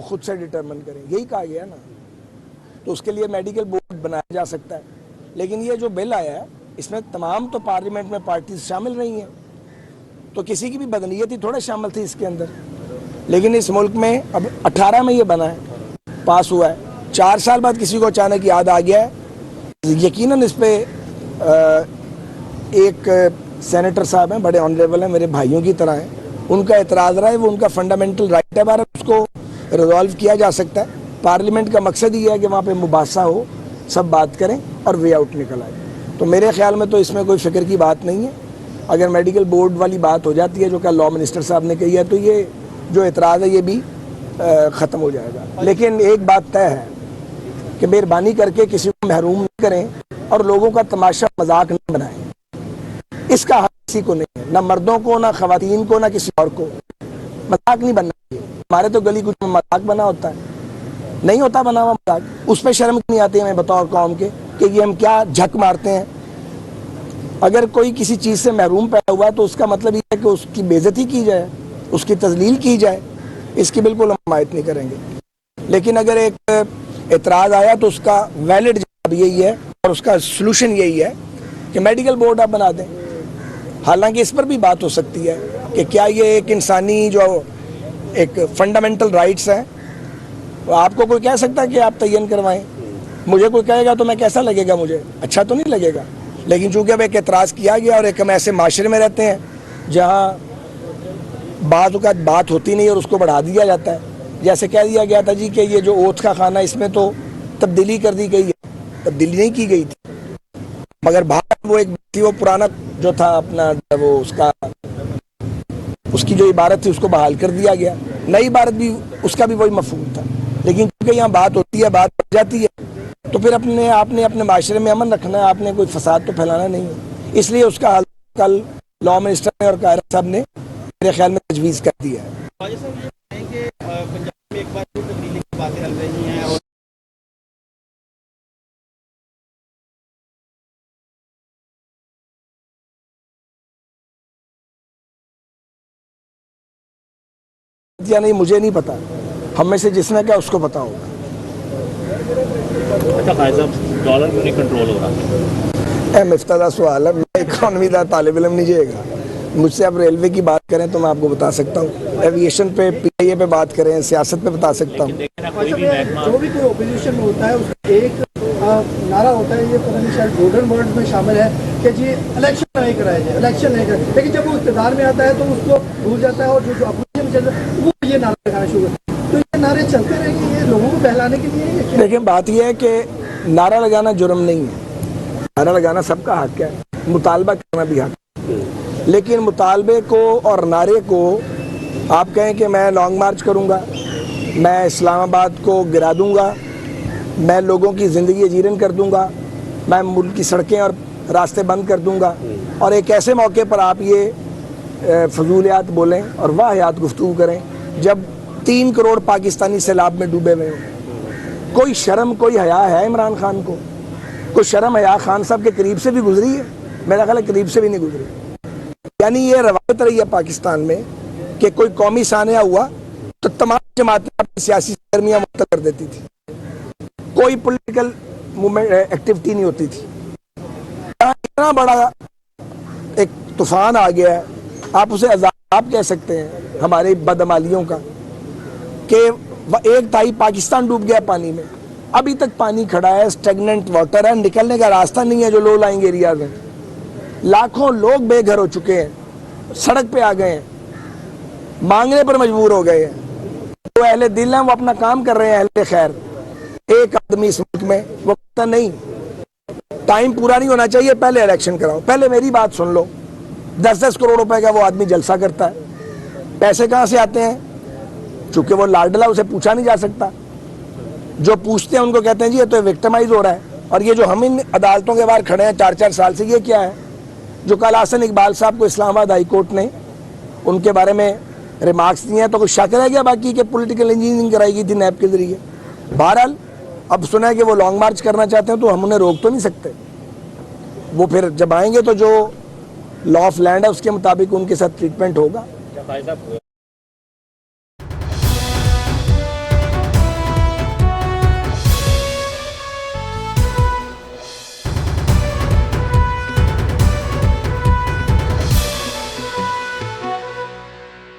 خود سے ڈٹرمن کریں، یہی کہا گیا نا. تو اس کے لیے میڈیکل بورڈ بنایا جا سکتا ہے. لیکن یہ جو بل آیا ہے اس میں تمام تو پارلیمنٹ میں پارٹیز شامل رہی ہیں، تو کسی کی بھی بدنیتی تھوڑا شامل تھی اس کے اندر. لیکن اس ملک میں اب 18 میں یہ بنا ہے، پاس ہوا ہے. 4 سال بعد کسی کو اچانک یاد آ گیا ہے. یقیناً اس پہ ایک سینیٹر صاحب ہیں، بڑے آنریبل ہیں، میرے بھائیوں کی طرح ہیں، ان کا اعتراض رہا ہے، وہ ان کا فنڈامنٹل رائٹ ہے. بارہ اس کو ریزالو کیا جا سکتا ہے. پارلیمنٹ کا مقصد یہ ہے کہ وہاں پہ مباحثہ ہو، سب بات کریں اور وے آؤٹ نکل آئے. تو میرے خیال میں تو اس میں کوئی فکر کی بات نہیں ہے. اگر میڈیکل بورڈ والی بات ہو جاتی ہے جو کہ لاء منسٹر صاحب نے کہی ہے، تو یہ جو اعتراض ہے یہ بھی ختم ہو جائے گا. لیکن ایک بات طے ہے کہ مہربانی کر کے کسی کو محروم نہیں کریں اور لوگوں کا تماشا مذاق نہیں بنائیں. اس کا حق کسی کو نہیں ہے، نہ مردوں کو، نہ خواتین کو، نہ کسی اور کو. مذاق نہیں بننا چاہیے. ہمارے تو گلی کچھ میں مذاق بنا ہوتا ہے، نہیں ہوتا بنا ہوا مذاق. اس پہ شرم نہیں آتی ہمیں بطور قوم کے کہ یہ ہم کیا جھک مارتے ہیں. اگر کوئی کسی چیز سے محروم پیدا ہوا تو اس کا مطلب یہ ہے کہ اس کی بے عزتی کی جائے، اس کی تذلیل کی جائے. اس کی بالکل ہم حمایت نہیں کریں گے. لیکن اگر ایک اعتراض آیا تو اس کا ویلڈ جواب یہی ہے اور اس کا سلوشن یہی ہے کہ میڈیکل بورڈ آپ بنا دیں. حالانکہ اس پر بھی بات ہو سکتی ہے کہ کیا یہ ایک انسانی جو ایک فنڈامنٹل رائٹس ہیں، آپ کو کوئی کہہ سکتا ہے کہ آپ تعین کروائیں. مجھے کوئی کہے گا تو میں کیسا لگے گا، مجھے اچھا تو نہیں لگے گا. لیکن چونکہ اب ایک اعتراض کیا گیا اور ایک ہم ایسے معاشرے میں رہتے ہیں جہاں بعض اوقات بات ہوتی نہیں اور اس کو بڑھا دیا جاتا ہے. جیسے کہہ دیا گیا تھا جی کہ یہ جو اوتھ کا خانہ اس میں تو تبدیلی کر دی گئی ہے. تبدیلی نہیں کی گئی تھی، مگر باہر وہ ایک تھی، وہ پرانا جو تھا اپنا وہ اس کی جو عبارت تھی اس کو بحال کر دیا گیا. نئی عبارت بھی اس کا بھی وہی مفہوم تھا. لیکن کیونکہ یہاں بات ہوتی ہے، بات ہو جاتی ہے، تو پھر آپ نے اپنے معاشرے میں امن رکھنا ہے. آپ نے کوئی فساد تو پھیلانا نہیں ہے. اس لیے اس کا حل کل لاء منسٹر نے اور قاہرہ صاحب نے میرے خیال میں تجویز کر دیا ہے. پنجاب میں ایک بار تبدیلی کی باتیں چل رہی ہیں اور یا نہیں مجھے نہیں پتا، ہم میں سے جس نے کیا اس کو پتا ہوگا. اچھا قائد صاحب، ڈالر کیوں نہیں کنٹرول ہو رہا؟ اہم افتادہ سوال ہے. میں اکانومی دا طالب علم نہیں جائے گا. مجھ سے آپ ریلوے کی بات کریں تو میں آپ کو بتا سکتا ہوں، ایویشن پہ، پی آئی اے پہ بات کریں، سیاست پہ بتا سکتا ہوں. جو بھی کوئی اپوزیشن ہوتا ہے اس کا ایک نعرہ ہوتا ہے، یہ پتہ نہیں شاید گولڈن ورڈ میں شامل ہے کہ جی الیکشن نہیں کرائے جائے، الیکشن نہیں کرائے. لیکن جب وہ اقتدار میں آتا ہے تو اس کو بھول جاتا ہے اور جو اپوزیشن میں چل رہا ہے وہ یہ نعرہ لگانا شروع کرتا ہے. تو یہ نعرے چلتے رہیں گے، یہ لوگوں کو بہلانے کے لیے. دیکھیں بات یہ ہے کہ نعرہ لگانا جرم نہیں ہے. نعرہ لگانا سب کا حق ہے، مطالبہ کرنا بھی حق ہے. لیکن مطالبے کو اور نعرے کو آپ کہیں کہ میں لانگ مارچ کروں گا، میں اسلام آباد کو گرا دوں گا، میں لوگوں کی زندگی اجیرن کر دوں گا، میں ملک کی سڑکیں اور راستے بند کر دوں گا، اور ایک ایسے موقع پر آپ یہ فضولیات بولیں اور واہیات گفتگو کریں جب 3 کروڑ پاکستانی سیلاب میں ڈوبے ہوئے ہیں. کوئی شرم، کوئی حیا ہے عمران خان کو؟ کوئی شرم حیا خان صاحب کے قریب سے بھی گزری ہے؟ میرا خیال ہے قریب سے بھی نہیں گزری. یعنی یہ روایت رہی ہے پاکستان میں کہ کوئی قومی سانحہ ہوا تو تمام جماعتیں اپنی سیاسی سرگرمیاں معطل کر دیتی تھی، کوئی پولیٹیکل موومنٹ ایکٹیویٹی نہیں ہوتی تھی. اتنا بڑا ایک طوفان آ گیا ہے، آپ اسے عذاب کہہ سکتے ہیں ہمارے بدعمالیوں کا، کہ 1/3 پاکستان ڈوب گیا پانی میں. ابھی تک پانی کھڑا ہے، اسٹیگننٹ واٹر ہے، نکلنے کا راستہ نہیں ہے جو لو لائنگ ایریاز ہیں. لاکھوں لوگ بے گھر ہو چکے ہیں، سڑک پہ آ گئے ہیں، مانگنے پر مجبور ہو گئے ہیں. جو اہل دل ہیں وہ اپنا کام کر رہے ہیں، اہل خیر. ایک آدمی اس ملک میں وہ کہتا نہیں ٹائم پورا نہیں ہونا چاہیے، پہلے الیکشن کراؤ. پہلے میری بات سن لو. 10 کروڑ روپے کا وہ آدمی جلسہ کرتا ہے، پیسے کہاں سے آتے ہیں؟ چونکہ وہ لاڈلا، اسے پوچھا نہیں جا سکتا. جو پوچھتے ہیں ان کو کہتے ہیں جی یہ تو وکٹمائز ہو رہا ہے. اور یہ جو ہم ان عدالتوں کے باہر کھڑے ہیں 4 سال سے، یہ کیا ہے؟ جو کل حسن اقبال صاحب کو اسلام آباد ہائی کورٹ نے ان کے بارے میں ریمارکس دیے ہیں، تو کچھ شک رہ گیا باقی کہ پولیٹیکل انجینئرنگ کرائی گئی تھی نیب کے ذریعے. بہرحال اب سنا ہے کہ وہ لانگ مارچ کرنا چاہتے ہیں تو ہم انہیں روک تو نہیں سکتے. وہ پھر جب آئیں گے تو جو لا آف لینڈ ہے اس کے مطابق ان کے ساتھ ٹریٹمنٹ ہوگا.